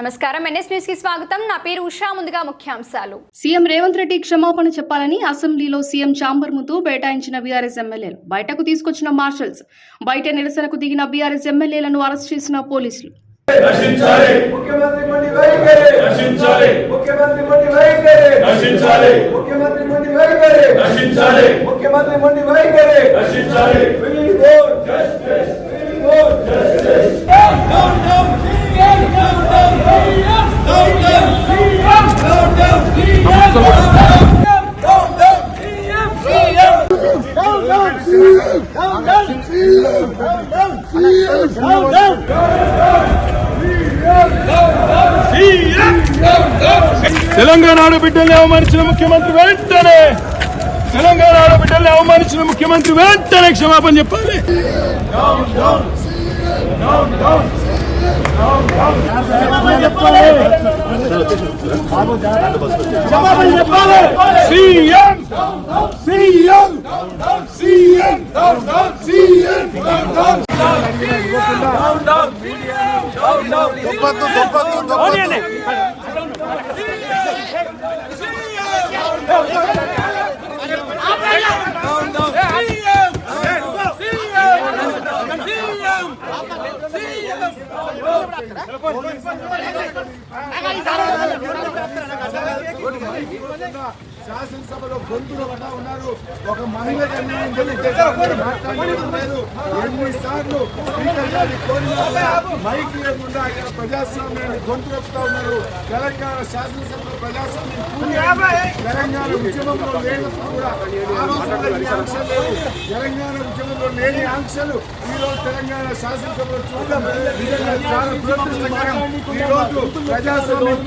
నమస్కారం NS news కి స్వాగతం నా పేరు ఉషా ముందుగా ముఖ్యాంశాలు సీఎం రేవంత్ రెడ్డి క్షమాపణ చెప్పాలని అసెంబ్లీలో సీఎం ఛాంబర్ ముందు బైఠాయించిన బీఆర్ఎస్ ఎమ్మెల్యేలు బయటకు తీసుకొచ్చిన మార్షల్స్ బయట నిరసనకు దిగిన బీఆర్ఎస్ ఎమ్మెల్యేలను అరెస్ట్ చేసిన పోలీసులు నశించాలి ముఖ్యమంత్రి మండి వైఖరి నశించాలి ముఖ్యమంత్రి మండి వైఖరి నశించాలి ముఖ్యమంత్రి మండి వైఖరి నశించాలి ముఖ్యమంత్రి మండి వైఖరి నశించాలి we want justice we want justice down down down down down Telangana ఆడబిడ్డల్ని అవమానించిన ముఖ్యమంత్రి వెంటనే తెలంగాణ ఆడబిడ్డల్ని అవమానించిన ముఖ్యమంత్రి వెంటనే క్షమాపణ చెప్పాలి. సీఎం సీఎం సీఎం శాసనసభలో గొంతులు పడ్డా ఉన్నారు. ఒక మహిళకు అన్యాయం జరిగితే మాట్లాడలేదు. ఎన్నిసార్లు స్పీకర్ గారిని కోరినా మైక్ లేకుండా ఆయన ప్రజాస్వామ్యాన్ని గొంతు వస్తూ ఉన్నారు. తెలంగాణ శాసనసభలో ప్రజాస్వామ్యం తెలంగాణ ఉద్యమంలో లేనప్పుడు కూడా ఆంక్షలు లేవు. తెలంగాణ ఉద్యమంలో లేని ఆంక్షలు ఈ రోజు తెలంగాణ శాసనసభలో చూడడం నిజంగా చాలా దురదృష్టకరం. ఈ రోజు ప్రజాస్వామ్యం